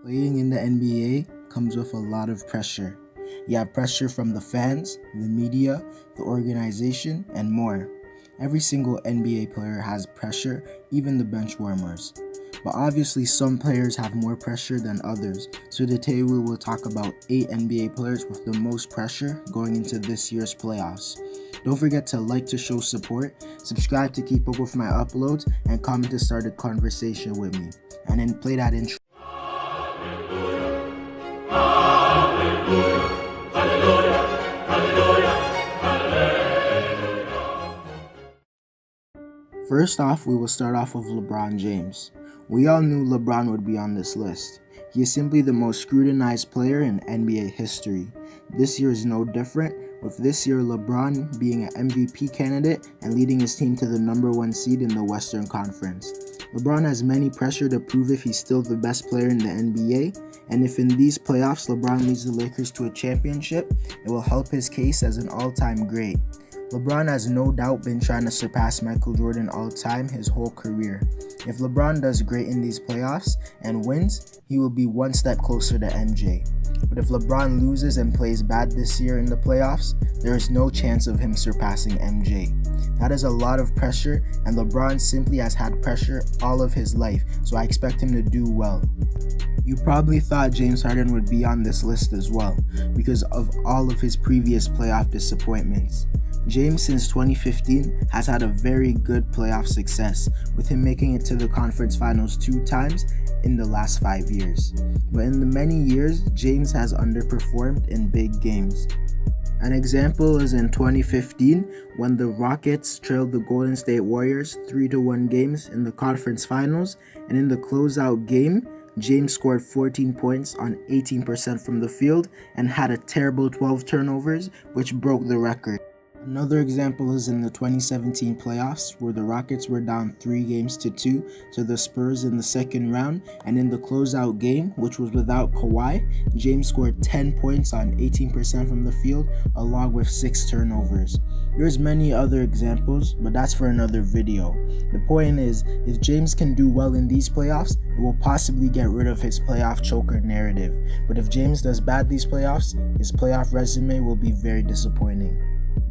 Playing in the NBA comes with a lot of pressure. You have pressure from the fans, the media, the organization, and more. Every single NBA player has pressure, even the bench warmers. But obviously some players have more pressure than others, so today we will talk about 8 NBA players with the most pressure going into this year's playoffs. Don't forget to like to show support, subscribe to keep up with my uploads, and comment to start a conversation with me. And then play that intro. First off, we will start off with LeBron James. We all knew LeBron would be on this list. He is simply the most scrutinized player in NBA history. This year is no different, with this year LeBron being an MVP candidate and leading his team to the #1 seed in the Western Conference. LeBron has many pressure to prove if he's still the best player in the NBA, and if in these playoffs LeBron leads the Lakers to a championship, it will help his case as an all-time great. LeBron has no doubt been trying to surpass Michael Jordan all-time his whole career. If LeBron does great in these playoffs and wins, he will be one step closer to MJ. But if LeBron loses and plays bad this year in the playoffs, there is no chance of him surpassing MJ. That is a lot of pressure, and LeBron simply has had pressure all of his life, so I expect him to do well. You probably thought James Harden would be on this list as well, because of all of his previous playoff disappointments. James, since 2015, has had a very good playoff success, with him making it to the conference finals 2 times in the last 5 years. But in the many years, James has underperformed in big games. An example is in 2015, when the Rockets trailed the Golden State Warriors 3-1 games in the conference finals, and in the closeout game, James scored 14 points on 18% from the field and had a terrible 12 turnovers, which broke the record. Another example is in the 2017 playoffs, where the Rockets were down 3-2 to the Spurs in the second round, and in the closeout game, which was without Kawhi, James scored 10 points on 18% from the field, along with 6 turnovers. There's many other examples, but that's for another video. The point is, if James can do well in these playoffs, it will possibly get rid of his playoff choker narrative. But if James does bad these playoffs, his playoff resume will be very disappointing.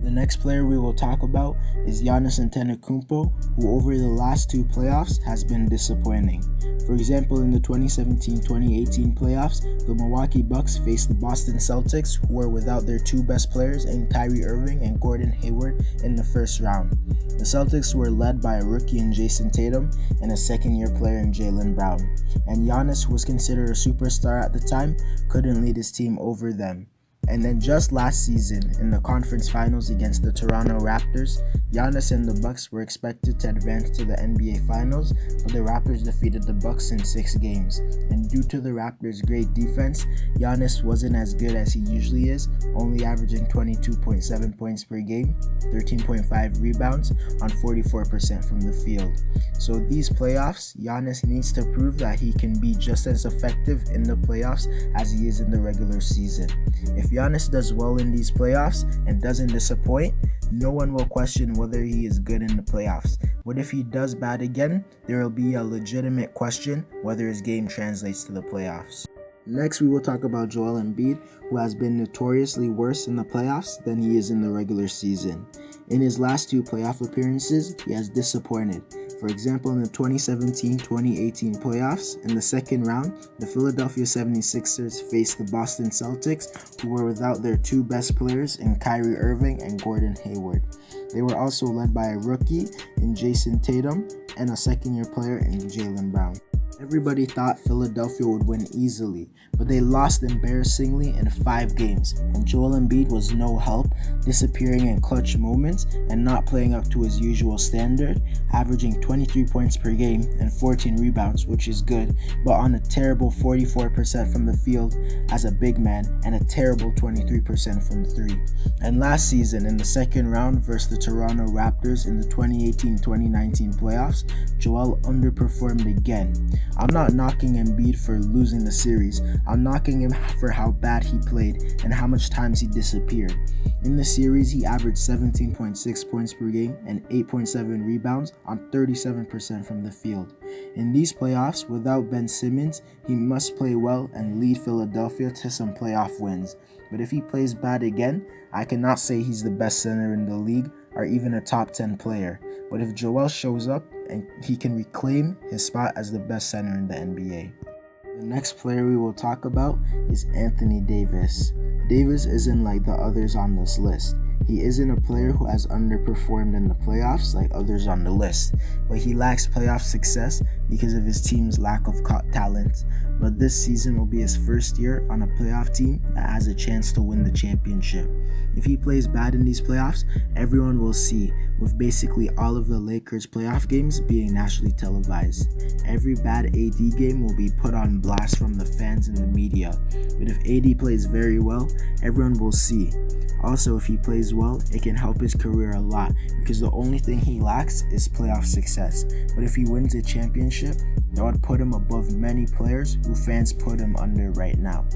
The next player we will talk about is Giannis Antertz, who over the last 2 playoffs has been disappointing. For example, in the 2017-2018 playoffs, the Milwaukee Bucks faced the Boston Celtics, who were without their 2 best players in Kyrie Irving and Gordon Hayward in the first round. The Celtics were led by a rookie in Jason Tatum and a second-year player in Jaylen Brown. And Giannis, who was considered a superstar at the time, couldn't lead his team over them. And then just last season, in the conference finals against the Toronto Raptors, Giannis and the Bucks were expected to advance to the NBA Finals, but the Raptors defeated the Bucks in 6 games. And due to the Raptors' great defense, Giannis wasn't as good as he usually is, only averaging 22.7 points per game, 13.5 rebounds on 44% from the field. So these playoffs, Giannis needs to prove that he can be just as effective in the playoffs as he is in the regular season. If Giannis does well in these playoffs and doesn't disappoint, no one will question whether he is good in the playoffs. But if he does bad again, there will be a legitimate question whether his game translates to the playoffs. Next, we will talk about Joel Embiid, who has been notoriously worse in the playoffs than he is in the regular season. In his last 2 playoff appearances, he has disappointed. For example, in the 2017-2018 playoffs, in the second round, the Philadelphia 76ers faced the Boston Celtics, who were without their 2 best players in Kyrie Irving and Gordon Hayward. They were also led by a rookie in Jason Tatum and a second-year player in Jaylen Brown. Everybody thought Philadelphia would win easily, but they lost embarrassingly in 5 games, and Joel Embiid was no help, disappearing in clutch moments and not playing up to his usual standard, averaging 23 points per game and 14 rebounds, which is good, but on a terrible 44% from the field as a big man and a terrible 23% from 3. And last season, in the second round versus the Toronto Raptors in the 2018-2019 playoffs, Joel underperformed again. I'm not knocking Embiid for losing the series. I'm knocking him for how bad he played and how much times he disappeared. In the series, he averaged 17.6 points per game and 8.7 rebounds on 37% from the field. In these playoffs, without Ben Simmons, he must play well and lead Philadelphia to some playoff wins. But if he plays bad again, I cannot say he's the best center in the league or even a top 10 player. But if Joel shows up, and he can reclaim his spot as the best center in the NBA. The next player we will talk about is Anthony Davis. Davis isn't like the others on this list. He isn't a player who has underperformed in the playoffs like others on the list, but he lacks playoff success because of his team's lack of talent. But this season will be his first year on a playoff team that has a chance to win the championship. If he plays bad in these playoffs, everyone will see, with basically all of the Lakers' playoff games being nationally televised. Every bad AD game will be put on blast from the fans and the media. But if AD plays very well, everyone will see. Also, if he plays well, it can help his career a lot because the only thing he lacks is playoff success. But if he wins a championship, that would put him above many players who fans put him under right now.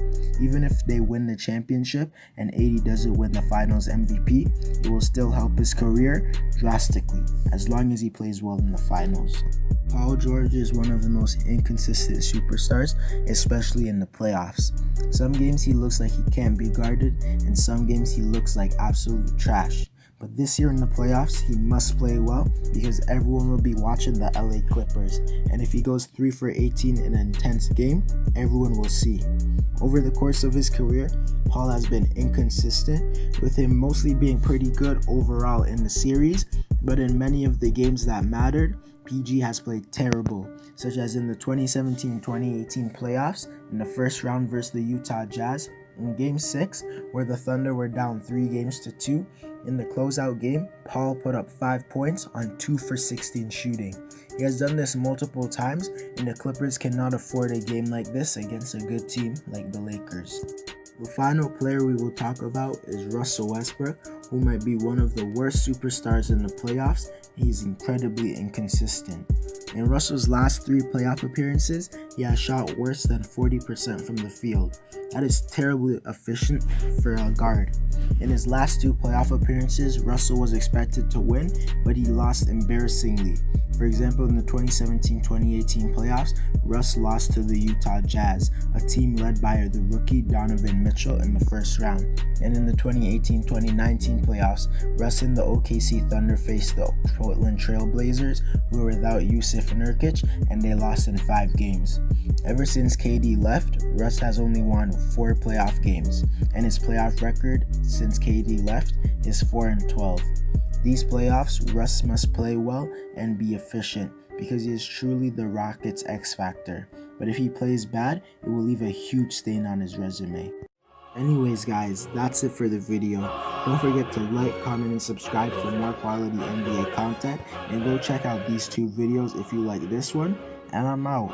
Even if they win the championship and AD doesn't win the Finals MVP, it will still help his career drastically as long as he plays well in the finals. Paul George is one of the most inconsistent superstars, especially in the playoffs. Some games he looks like he can't be guarded, and some games he looks like absolute trash. But this year in the playoffs, he must play well because everyone will be watching the LA Clippers. And if he goes 3 for 18 in an intense game, everyone will see. Over the course of his career, Paul has been inconsistent, with him mostly being pretty good overall in the series, but in many of the games that mattered, PG has played terrible, such as in the 2017-2018 playoffs in the first round versus the Utah Jazz, in Game 6, where the Thunder were down 3-2. In the closeout game, Paul put up 5 points on 2 for 16 shooting. He has done this multiple times, and the Clippers cannot afford a game like this against a good team like the Lakers. The final player we will talk about is Russell Westbrook, who might be one of the worst superstars in the playoffs. He's incredibly inconsistent. In Russell's last 3 playoff appearances, he has shot worse than 40% from the field. That is terribly efficient for a guard. In his last 2 playoff appearances, Russell was expected to win, but he lost embarrassingly. For example, in the 2017-2018 playoffs, Russ lost to the Utah Jazz, a team led by the rookie Donovan Mitchell in the first round. And in the 2018-2019 playoffs, Russ and the OKC Thunder faced the Portland Trail Blazers, who were without Jusuf Nurkic, and they lost in 5 games. Ever since KD left, Russ has only won 4 playoff games, and his playoff record since KD left is 4-12. These playoffs, Russ must play well and be efficient because he is truly the Rockets' X factor. But if he plays bad, it will leave a huge stain on his resume. Anyways guys, that's it for the video. Don't forget to like, comment, and subscribe for more quality NBA content, and go check out these 2 videos if you like this one, and I'm out.